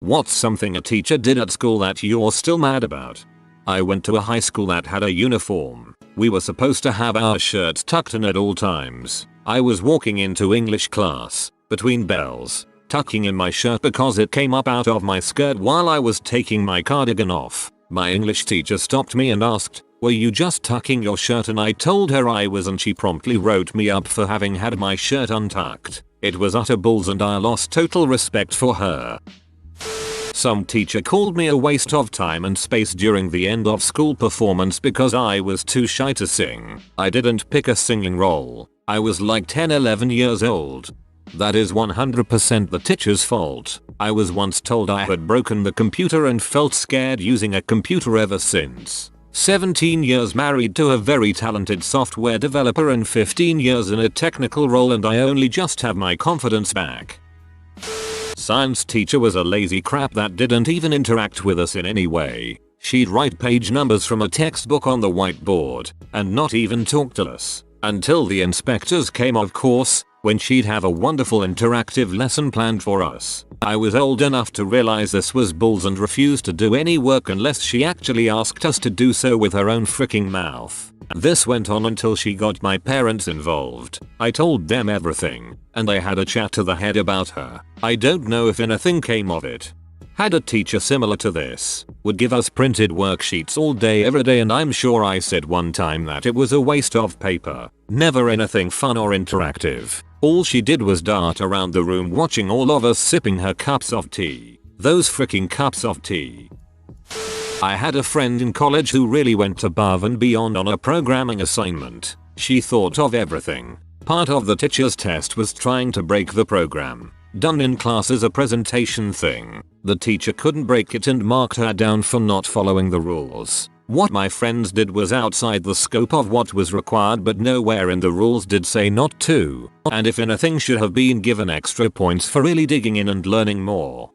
What's something a teacher did at school that you're still mad about? I went to a high school that had a uniform. We were supposed to have our shirts tucked in at all times. I was walking into English class, between bells, tucking in my shirt because it came up out of my skirt while I was taking my cardigan off. My English teacher stopped me and asked, "Were you just tucking your shirt?" And I told her I was, and she promptly wrote me up for having had my shirt untucked. It was utter balls and I lost total respect for her. Some teacher called me a waste of time and space during the end of school performance because I was too shy to sing. I didn't pick a singing role. I was like 10-11 years old. That is 100% the teacher's fault. I was once told I had broken the computer and felt scared using a computer ever since. 17 years married to a very talented software developer and 15 years in a technical role, and I only just have my confidence back. Science teacher was a lazy crap that didn't even interact with us in any way. She'd write page numbers from a textbook on the whiteboard and not even talk to us until the inspectors came, of course, when she'd have a wonderful interactive lesson planned for us. I was old enough to realize this was bulls and refused to do any work unless she actually asked us to do so with her own freaking mouth. This went on until she got my parents involved. I told them everything, and they had a chat to the head about her. I don't know if anything came of it. Had a teacher similar to this, would give us printed worksheets all day every day, and I'm sure I said one time that it was a waste of paper. Never anything fun or interactive. All she did was dart around the room watching all of us sipping her cups of tea. Those freaking cups of tea. I had a friend in college who really went above and beyond on a programming assignment. She thought of everything. Part of the teacher's test was trying to break the program. Done in class as a presentation thing. The teacher couldn't break it and marked her down for not following the rules. What my friends did was outside the scope of what was required, but nowhere in the rules did say not to, and if anything should have been given extra points for really digging in and learning more.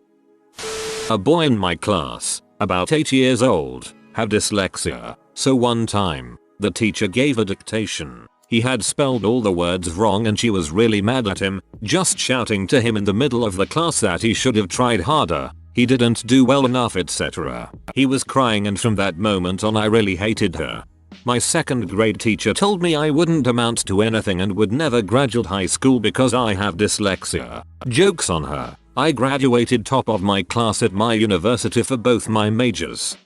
A boy in my class, about 8 years old, had dyslexia, so one time, the teacher gave a dictation. He had spelled all the words wrong and she was really mad at him, just shouting to him in the middle of the class that he should have tried harder. He didn't do well enough, etc. He was crying, and from that moment on I really hated her. My second grade teacher told me I wouldn't amount to anything and would never graduate high school because I have dyslexia. Jokes on her. I graduated top of my class at my university for both my majors.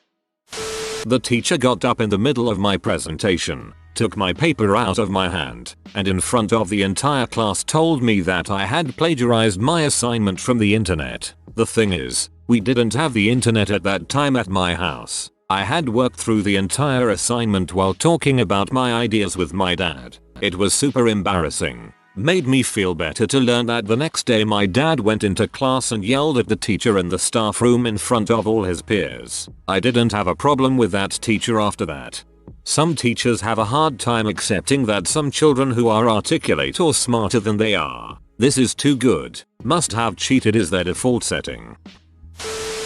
The teacher got up in the middle of my presentation, took my paper out of my hand, and in front of the entire class told me that I had plagiarized my assignment from the internet. The thing is, we didn't have the internet at that time at my house. I had worked through the entire assignment while talking about my ideas with my dad. It was super embarrassing. Made me feel better to learn that the next day my dad went into class and yelled at the teacher in the staff room in front of all his peers. I didn't have a problem with that teacher after that. Some teachers have a hard time accepting that some children who are articulate or smarter than they are. This is too good. Must have cheated is their default setting.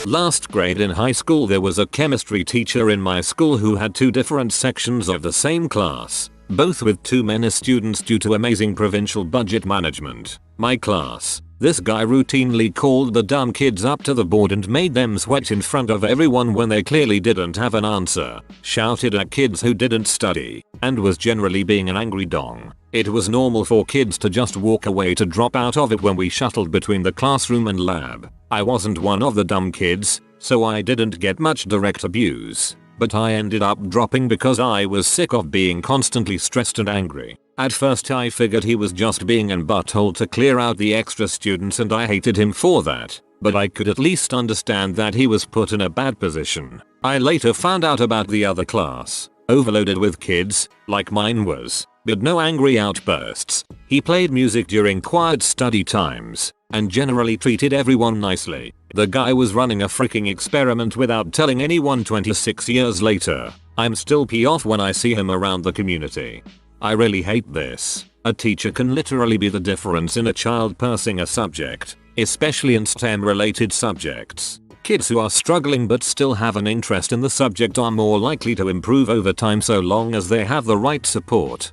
Last grade in high school there was a chemistry teacher in my school who had two different sections of the same class, both with too many students due to amazing provincial budget management. My class, this guy routinely called the dumb kids up to the board and made them sweat in front of everyone when they clearly didn't have an answer, shouted at kids who didn't study, and was generally being an angry dong. It was normal for kids to just walk away to drop out of it when we shuttled between the classroom and lab. I wasn't one of the dumb kids, so I didn't get much direct abuse, but I ended up dropping because I was sick of being constantly stressed and angry. At first I figured he was just being an butthole to clear out the extra students, and I hated him for that, but I could at least understand that he was put in a bad position. I later found out about the other class, overloaded with kids, like mine was, but no angry outbursts. He played music during quiet study times, and generally treated everyone nicely. The guy was running a freaking experiment without telling anyone. 26 years later, I'm still pissed off when I see him around the community. I really hate this. A teacher can literally be the difference in a child passing a subject, especially in STEM related subjects. Kids who are struggling but still have an interest in the subject are more likely to improve over time so long as they have the right support.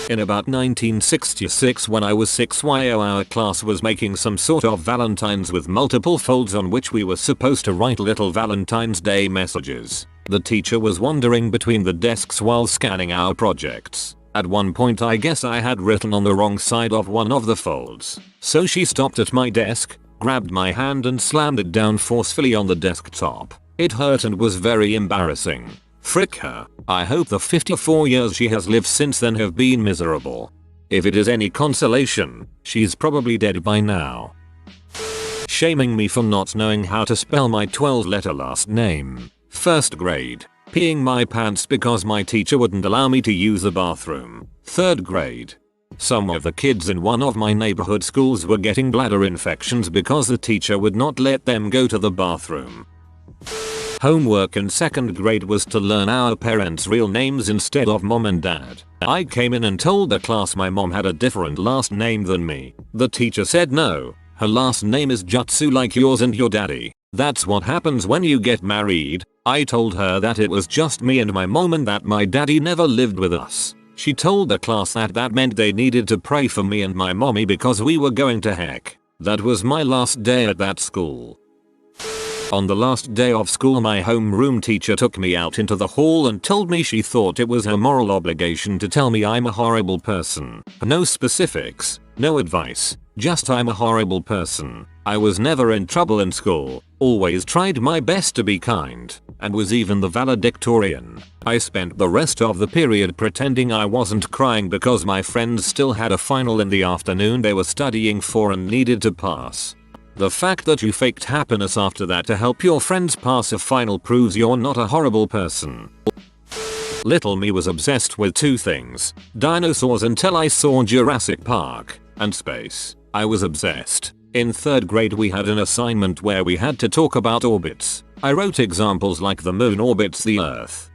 In about 1966 when I was 6yo our class was making some sort of valentines with multiple folds on which we were supposed to write little Valentine's Day messages. The teacher was wandering between the desks while scanning our projects. At one point I guess I had written on the wrong side of one of the folds. So she stopped at my desk, grabbed my hand and slammed it down forcefully on the desktop. It hurt and was very embarrassing. Frick her. I hope the 54 years she has lived since then have been miserable. If it is any consolation, she's probably dead by now. Shaming me for not knowing how to spell my 12-letter last name. First grade. Peeing my pants because my teacher wouldn't allow me to use the bathroom. Third grade. Some of the kids in one of my neighborhood schools were getting bladder infections because the teacher would not let them go to the bathroom. Homework in second grade was to learn our parents' real names instead of mom and dad. I came in and told the class my mom had a different last name than me. The teacher said no, her last name is Jutsu like yours and your daddy. That's what happens when you get married. I told her that it was just me and my mom and that my daddy never lived with us. She told the class that meant they needed to pray for me and my mommy because we were going to heck. That was my last day at that school. On the last day of school my homeroom teacher took me out into the hall and told me she thought it was her moral obligation to tell me I'm a horrible person. No specifics, no advice, just I'm a horrible person. I was never in trouble in school, always tried my best to be kind, and was even the valedictorian. I spent the rest of the period pretending I wasn't crying because my friends still had a final in the afternoon they were studying for and needed to pass. The fact that you faked happiness after that to help your friends pass a final proves you're not a horrible person. Little me was obsessed with two things, dinosaurs until I saw Jurassic Park, and space. I was obsessed. In third grade we had an assignment where we had to talk about orbits. I wrote examples like the moon orbits the earth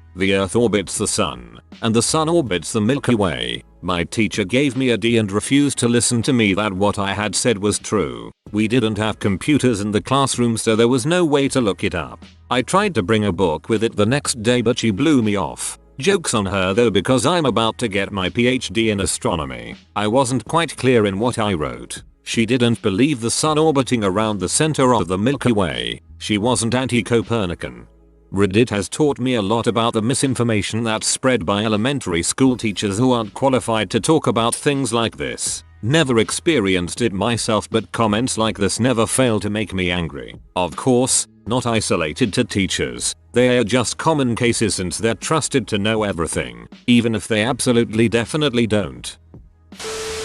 orbits the sun, and the sun orbits the Milky Way. My teacher gave me a D and refused to listen to me that what I had said was true. We didn't have computers in the classroom so there was no way to look it up. I tried to bring a book with it the next day but she blew me off. Joke's on her though because I'm about to get my PhD in astronomy. I wasn't quite clear in what I wrote. She didn't believe the sun orbiting around the center of the Milky Way. She wasn't anti-Copernican. Reddit has taught me a lot about the misinformation that's spread by elementary school teachers who aren't qualified to talk about things like this. Never experienced it myself but comments like this never fail to make me angry. Of course, not isolated to teachers. They are just common cases since they're trusted to know everything, even if they absolutely definitely don't.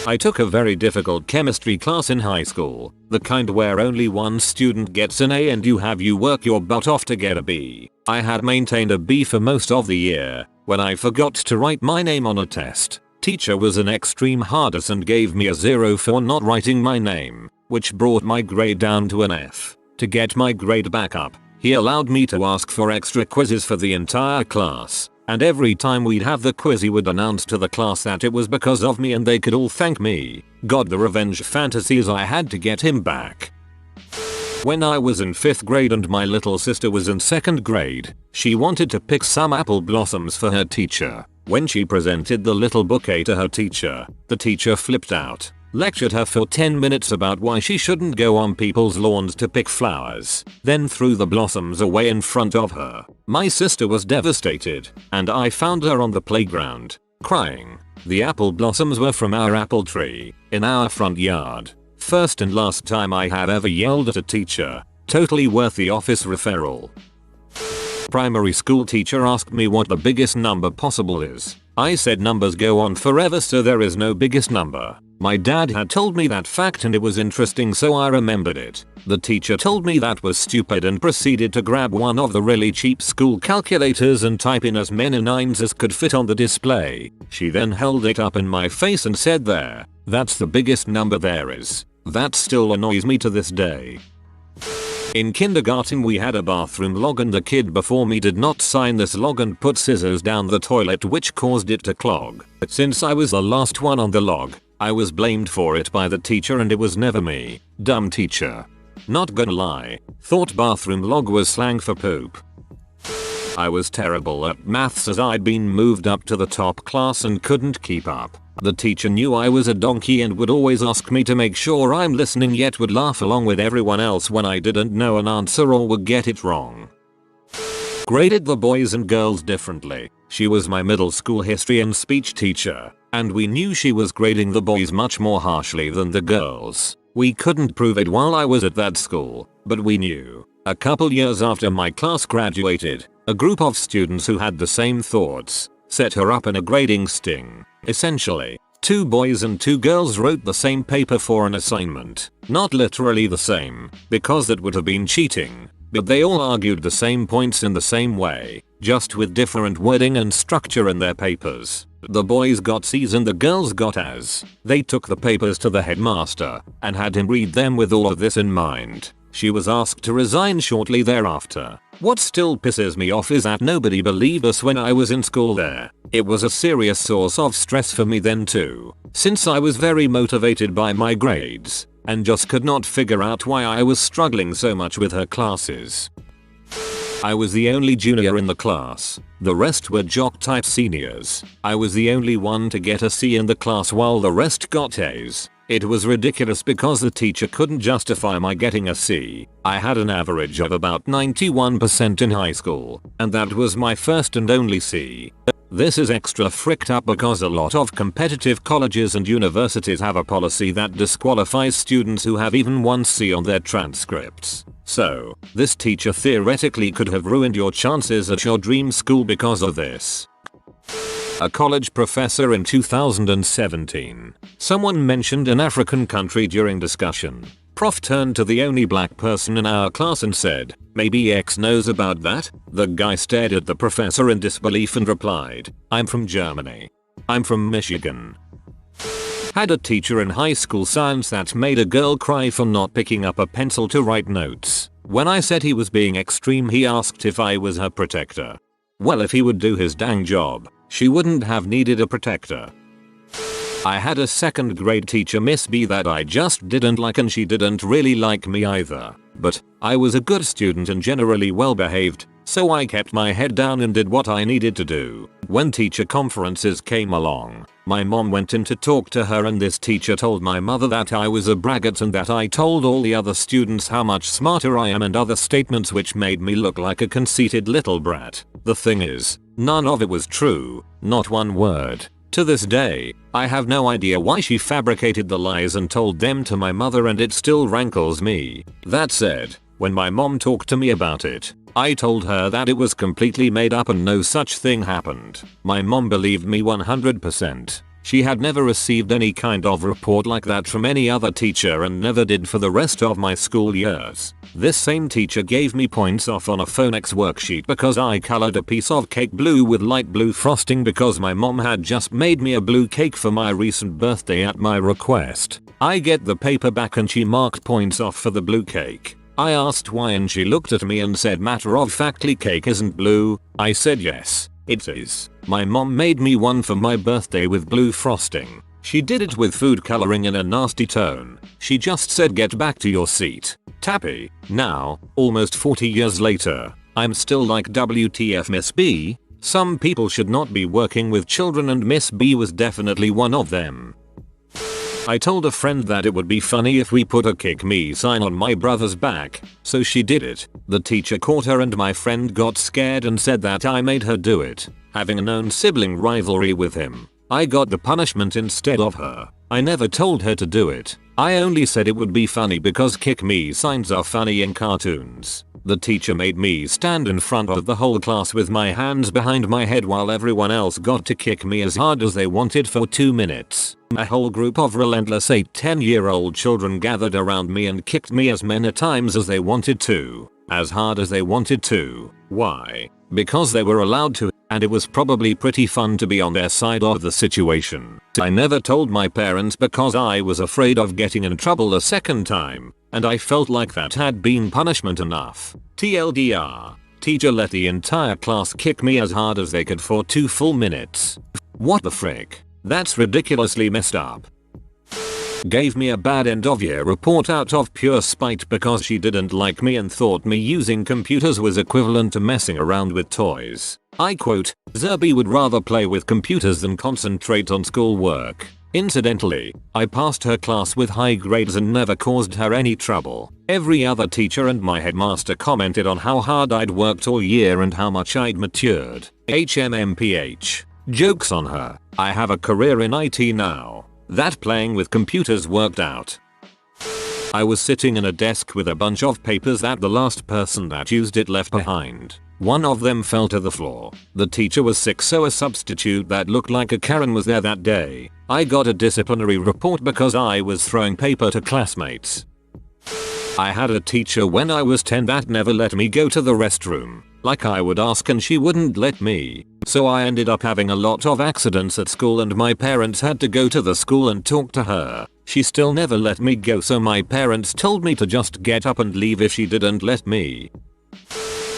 I took a very difficult chemistry class in high school, the kind where only one student gets an A and you work your butt off to get a B. I had maintained a B for most of the year. When I forgot to write my name on a test, teacher was an extreme hard-ass and gave me a 0 for not writing my name, which brought my grade down to an F. To get my grade back up, he allowed me to ask for extra quizzes for the entire class. And every time we'd have the quiz he would announce to the class that it was because of me and they could all thank me. God, the revenge fantasies I had to get him back. When I was in 5th grade and my little sister was in 2nd grade, she wanted to pick some apple blossoms for her teacher. When she presented the little bouquet to her teacher, the teacher flipped out, lectured her for 10 minutes about why she shouldn't go on people's lawns to pick flowers, then threw the blossoms away in front of her. My sister was devastated, and I found her on the playground, crying. The apple blossoms were from our apple tree, in our front yard. First and last time I have ever yelled at a teacher. Totally worth the office referral. Primary school teacher asked me what the biggest number possible is. I said numbers go on forever so there is no biggest number. My dad had told me that fact and it was interesting so I remembered it. The teacher told me that was stupid and proceeded to grab one of the really cheap school calculators and type in as many 9s as could fit on the display. She then held it up in my face and said there, that's the biggest number there is. That still annoys me to this day. In kindergarten we had a bathroom log and the kid before me did not sign this log and put scissors down the toilet which caused it to clog. Since I was the last one on the log, I was blamed for it by the teacher and it was never me. Dumb teacher. Not gonna lie, thought bathroom log was slang for poop. I was terrible at maths as I'd been moved up to the top class and couldn't keep up. The teacher knew I was a donkey and would always ask me to make sure I'm listening, yet would laugh along with everyone else when I didn't know an answer or would get it wrong. Graded the boys and girls differently. She was my middle school history and speech teacher, and we knew she was grading the boys much more harshly than the girls. We couldn't prove it while I was at that school, but we knew. A couple years after my class graduated, a group of students who had the same thoughts set her up in a grading sting. Essentially, 2 boys and 2 girls wrote the same paper for an assignment. Not literally the same, because that would have been cheating. But they all argued the same points in the same way, just with different wording and structure in their papers. The boys got C's and the girls got A's. They took the papers to the headmaster and had him read them with all of this in mind. She was asked to resign shortly thereafter. What still pisses me off is that nobody believed us when I was in school there. It was a serious source of stress for me then too, since I was very motivated by my grades and just could not figure out why I was struggling so much with her classes. I was the only junior in the class. The rest were jock type seniors. I was the only one to get a C in the class while the rest got A's. It was ridiculous because the teacher couldn't justify my getting a C. I had an average of about 91% in high school, and that was my first and only C. This is extra fricked up because a lot of competitive colleges and universities have a policy that disqualifies students who have even one C on their transcripts. So, this teacher theoretically could have ruined your chances at your dream school because of this. A college professor in 2017. Someone mentioned an African country during discussion. Prof turned to the only black person in our class and said, "Maybe X knows about that?" The guy stared at the professor in disbelief and replied, "I'm from Germany. I'm from Michigan." Had a teacher in high school science that made a girl cry for not picking up a pencil to write notes. When I said he was being extreme, he asked if I was her protector. Well, if he would do his dang job, she wouldn't have needed a protector. I had a second grade teacher, Miss B, that I just didn't like, and she didn't really like me either. But I was a good student and generally well behaved, so I kept my head down and did what I needed to do. When teacher conferences came along, my mom went in to talk to her, and this teacher told my mother that I was a braggart and that I told all the other students how much smarter I am and other statements which made me look like a conceited little brat. The thing is, none of it was true, not one word. To this day, I have no idea why she fabricated the lies and told them to my mother, and it still rankles me. That said, when my mom talked to me about it, I told her that it was completely made up and no such thing happened. My mom believed me 100%. She had never received any kind of report like that from any other teacher and never did for the rest of my school years. This same teacher gave me points off on a phonics worksheet because I colored a piece of cake blue with light blue frosting because my mom had just made me a blue cake for my recent birthday at my request. I get the paper back and she marked points off for the blue cake. I asked why and she looked at me and said, "Matter of factly, cake isn't blue." I said, "Yes, it is. My mom made me one for my birthday with blue frosting. She did it with food coloring in a nasty tone. She just said, 'Get back to your seat.'" Tappy. Now, almost 40 years later, I'm still like, WTF Miss B? Some people should not be working with children, and Miss B was definitely one of them. I told a friend that it would be funny if we put a "kick me" sign on my brother's back, so she did it. The teacher caught her and my friend got scared and said that I made her do it. Having a known sibling rivalry with him, I got the punishment instead of her. I never told her to do it. I only said it would be funny because "kick me" signs are funny in cartoons. The teacher made me stand in front of the whole class with my hands behind my head while everyone else got to kick me as hard as they wanted for 2 minutes. A whole group of relentless 8-10-year-old children gathered around me and kicked me as many times as they wanted to, as hard as they wanted to. Why? Because they were allowed to, and it was probably pretty fun to be on their side of the situation. I never told my parents because I was afraid of getting in trouble a second time, and I felt like that had been punishment enough. TLDR, teacher let the entire class kick me as hard as they could for 2 full minutes. What the frick? That's ridiculously messed up. Gave me a bad end of year report out of pure spite because she didn't like me and thought me using computers was equivalent to messing around with toys. I quote, "Zerby would rather play with computers than concentrate on schoolwork." Incidentally, I passed her class with high grades and never caused her any trouble. Every other teacher and my headmaster commented on how hard I'd worked all year and how much I'd matured. HMMPH. Joke's on her. I have a career in IT now. That playing with computers worked out. I was sitting in a desk with a bunch of papers that the last person that used it left behind. One of them fell to the floor. The teacher was sick, so a substitute that looked like a Karen was there that day. I got a disciplinary report because I was throwing paper to classmates. I had a teacher when I was 10 that never let me go to the restroom. Like I would ask and she wouldn't let me. So I ended up having a lot of accidents at school and my parents had to go to the school and talk to her. She still never let me go, so my parents told me to just get up and leave if she didn't let me.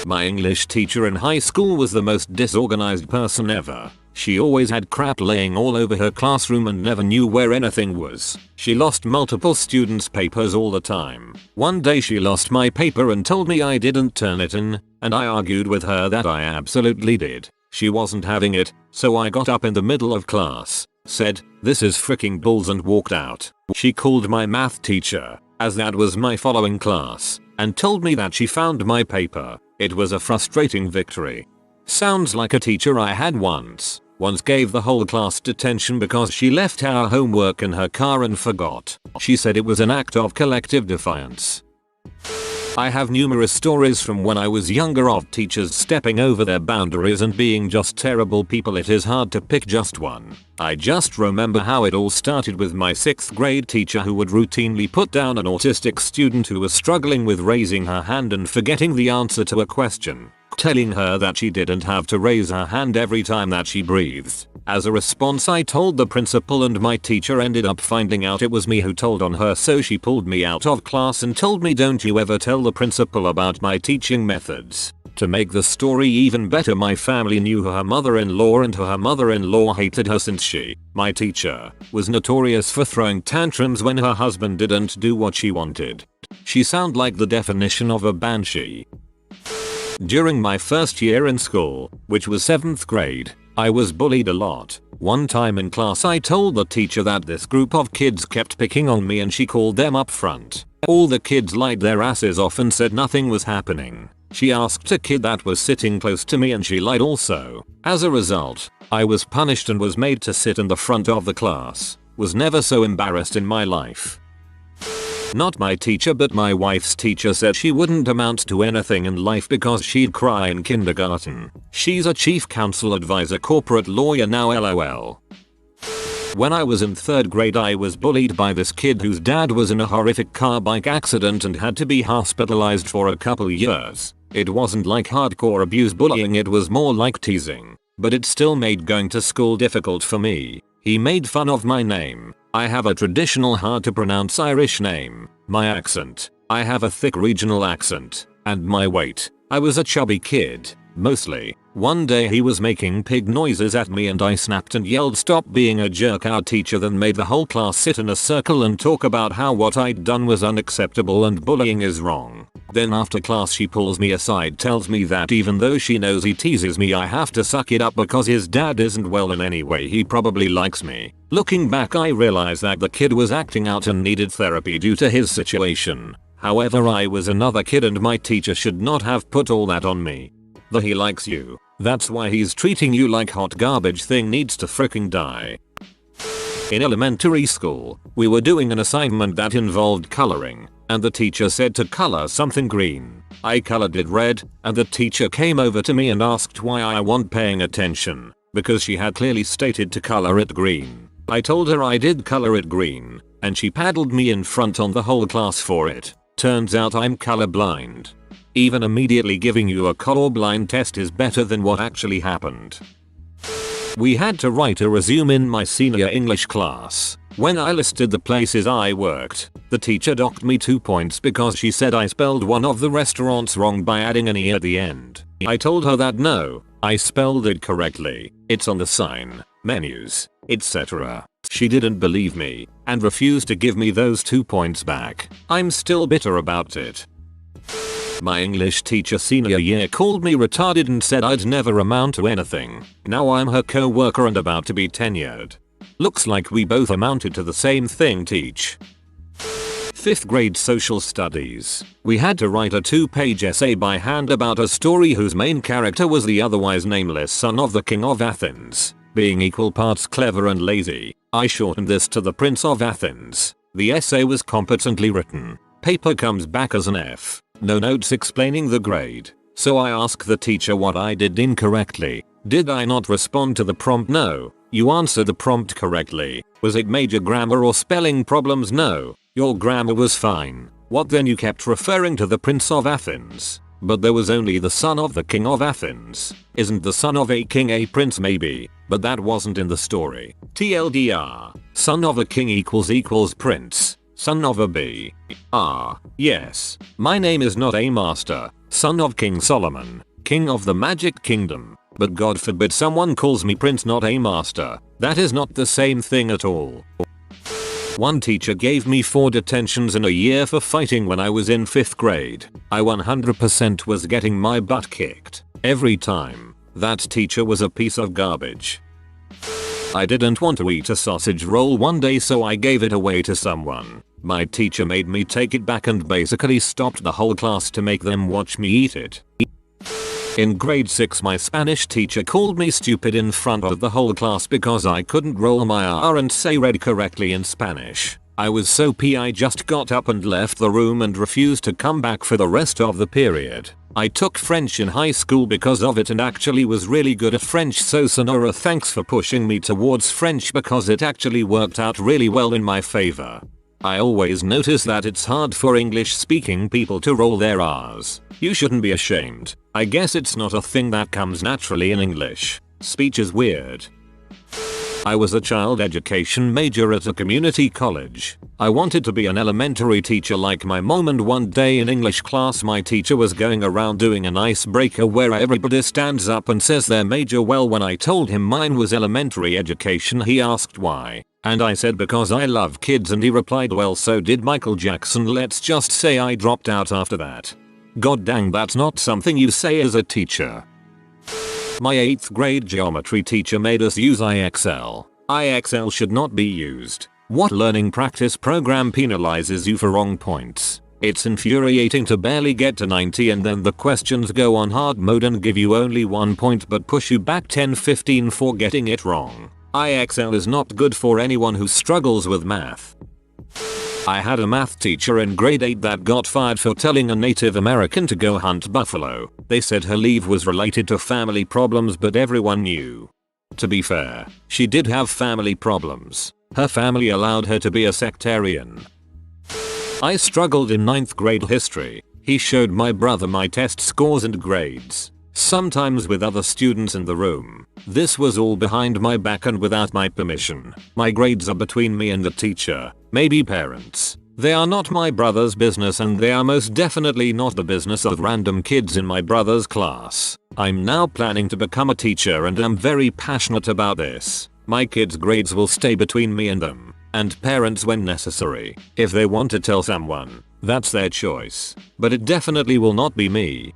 My English teacher in high school was the most disorganized person ever. She always had crap laying all over her classroom and never knew where anything was. She lost multiple students' papers all the time. One day she lost my paper and told me I didn't turn it in, and I argued with her that I absolutely did. She wasn't having it, so I got up in the middle of class, said, "This is freaking bulls," and walked out. She called my math teacher, as that was my following class, and told me that she found my paper. It was a frustrating victory. Sounds like a teacher I had once gave the whole class detention because she left our homework in her car and forgot. She said it was an act of collective defiance. I have numerous stories from when I was younger of teachers stepping over their boundaries and being just terrible people. It is hard to pick just one. I just remember how it all started with my 6th grade teacher who would routinely put down an autistic student who was struggling with raising her hand and forgetting the answer to a question, telling her that she didn't have to raise her hand every time that she breathed. As a response, I told the principal and my teacher ended up finding out it was me who told on her, so she pulled me out of class and told me, "Don't you ever tell the principal about my teaching methods." To make the story even better, my family knew her mother-in-law and her mother-in-law hated her since she, my teacher, was notorious for throwing tantrums when her husband didn't do what she wanted. She sounded like the definition of a banshee. During my first year in school, which was 7th grade, I was bullied a lot. One time in class I told the teacher that this group of kids kept picking on me and she called them up front. All the kids lied their asses off and said nothing was happening. She asked a kid that was sitting close to me and she lied also. As a result, I was punished and was made to sit in the front of the class. Was never so embarrassed in my life. Not my teacher but my wife's teacher said she wouldn't amount to anything in life because she'd cry in kindergarten. She's a chief counsel advisor corporate lawyer now, LOL. When I was in 3rd grade I was bullied by this kid whose dad was in a horrific car bike accident and had to be hospitalized for a couple years. It wasn't like hardcore abuse bullying, it was more like teasing. But it still made going to school difficult for me. He made fun of my name. I have a traditional hard to pronounce Irish name, my accent, I have a thick regional accent, and my weight. I was a chubby kid, mostly. One day he was making pig noises at me and I snapped and yelled, "Stop being a jerk." Our teacher then made the whole class sit in a circle and talk about how what I'd done was unacceptable and bullying is wrong. Then after class she pulls me aside, tells me that even though she knows he teases me I have to suck it up because his dad isn't well in any way, he probably likes me. Looking back I realize that the kid was acting out and needed therapy due to his situation. However, I was another kid and my teacher should not have put all that on me. The "he likes you, that's why he's treating you like hot garbage" thing needs to fricking die. In elementary school, we were doing an assignment that involved coloring, and the teacher said to color something green. I colored it red, and the teacher came over to me and asked why I wasn't paying attention, because she had clearly stated to color it green. I told her I did color it green, and she paddled me in front on the whole class for it. Turns out I'm colorblind. Even immediately giving you a colorblind test is better than what actually happened. We had to write a resume in my senior English class. When I listed the places I worked, the teacher docked me 2 points because she said I spelled one of the restaurants wrong by adding an E at the end. I told her that no, I spelled it correctly. It's on the sign, menus, etc. She didn't believe me and refused to give me those 2 points back. I'm still bitter about it. My English teacher senior year called me retarded and said I'd never amount to anything. Now I'm her co-worker and about to be tenured. Looks like we both amounted to the same thing, teach. 5th grade social studies. We had to write a 2-page essay by hand about a story whose main character was the otherwise nameless son of the King of Athens. Being equal parts clever and lazy, I shortened this to the Prince of Athens. The essay was competently written. Paper comes back as an F. No notes explaining the grade. So I ask the teacher what I did incorrectly. Did I not respond to the prompt? No. You answered the prompt correctly. Was it major grammar or spelling problems? No. Your grammar was fine. What then? You kept referring to the Prince of Athens. But there was only the son of the King of Athens. Isn't the son of a king a prince? Maybe. But that wasn't in the story. TLDR. Son of a king equals prince. Son of a B. Yes. My name is not a master. Son of King Solomon. King of the Magic Kingdom. But God forbid someone calls me prince, not a master. That is not the same thing at all. One teacher gave me 4 detentions in a year for fighting when I was in 5th grade. I 100% was getting my butt kicked. Every time. That teacher was a piece of garbage. I didn't want to eat a sausage roll one day, so I gave it away to someone. My teacher made me take it back and basically stopped the whole class to make them watch me eat it. In grade 6, my Spanish teacher called me stupid in front of the whole class because I couldn't roll my R and say red correctly in Spanish. I was so pissed I just got up and left the room and refused to come back for the rest of the period. I took French in high school because of it and actually was really good at French, so Sonora, thanks for pushing me towards French because it actually worked out really well in my favor. I always notice that it's hard for English speaking people to roll their R's. You shouldn't be ashamed. I guess it's not a thing that comes naturally in English. Speech is weird. I was a child education major at a community college. I wanted to be an elementary teacher like my mom, and one day in English class my teacher was going around doing an icebreaker where everybody stands up and says their major. Well, when I told him mine was elementary education, he asked why. And I said because I love kids, and he replied, well, so did Michael Jackson. Let's just say I dropped out after that. God dang, that's not something you say as a teacher. My 8th grade geometry teacher made us use IXL. IXL should not be used. What learning practice program penalizes you for wrong points? It's infuriating to barely get to 90 and then the questions go on hard mode and give you only 1 point but push you back 10-15 for getting it wrong. IXL is not good for anyone who struggles with math. I had a math teacher in grade 8 that got fired for telling a Native American to go hunt buffalo. They said her leave was related to family problems, but everyone knew. To be fair, she did have family problems. Her family allowed her to be a sectarian. I struggled in 9th grade history. He showed my brother my test scores and grades. Sometimes with other students in the room. This was all behind my back and without my permission. My grades are between me and the teacher, maybe parents. They are not my brother's business, and they are most definitely not the business of random kids in my brother's class. I'm now planning to become a teacher and am very passionate about this. My kids' grades will stay between me and them, and parents when necessary. If they want to tell someone, that's their choice. But it definitely will not be me.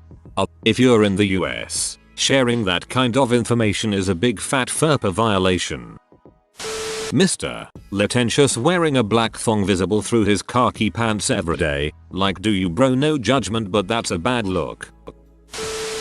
If you're in the US, sharing that kind of information is a big fat FERPA violation. Mr. Letientious wearing a black thong visible through his khaki pants every day. Like, do you bro? No judgment, but that's a bad look.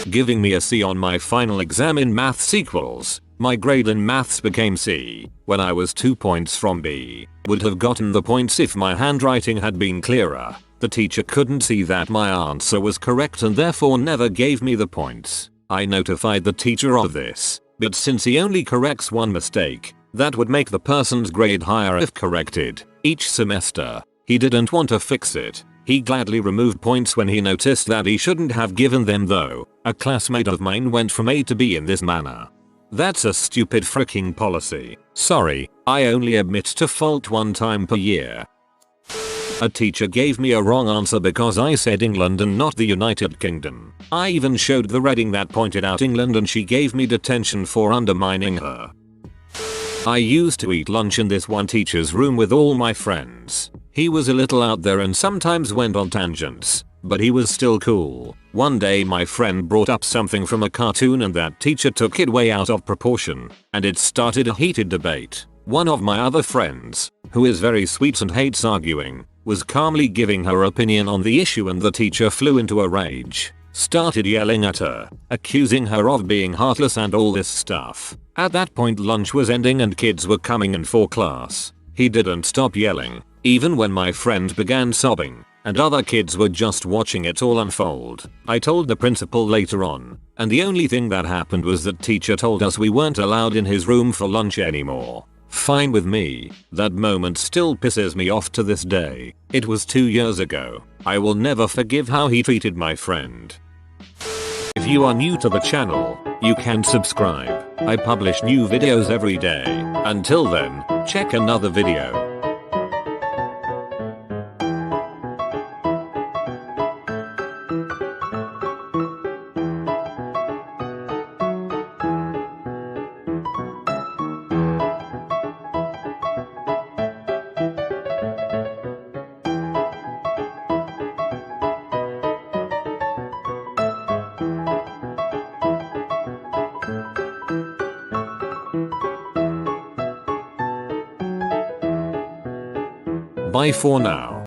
Giving me a C on my final exam in maths equals. My grade in maths became C when I was 2 points from B. Would have gotten the points if my handwriting had been clearer. The teacher couldn't see that my answer was correct and therefore never gave me the points. I notified the teacher of this, but since he only corrects one mistake, that would make the person's grade higher if corrected each semester. He didn't want to fix it. He gladly removed points when he noticed that he shouldn't have given them, though. A classmate of mine went from A to B in this manner. That's a stupid freaking policy. Sorry, I only admit to fault 1 time per year. A teacher gave me a wrong answer because I said England and not the United Kingdom. I even showed the reading that pointed out England and she gave me detention for undermining her. I used to eat lunch in this one teacher's room with all my friends. He was a little out there and sometimes went on tangents, but he was still cool. One day my friend brought up something from a cartoon and that teacher took it way out of proportion, and it started a heated debate. One of my other friends, who is very sweet and hates arguing, was calmly giving her opinion on the issue and the teacher flew into a rage. Started yelling at her, accusing her of being heartless and all this stuff. At that point lunch was ending and kids were coming in for class. He didn't stop yelling, even when my friend began sobbing, and other kids were just watching it all unfold. I told the principal later on, and the only thing that happened was that teacher told us we weren't allowed in his room for lunch anymore. Fine with me. That moment still pisses me off to this day. It was 2 years ago. I will never forgive how he treated my friend. If you are new to the channel, you can subscribe. I publish new videos every day. Until then, check another video. Bye for now.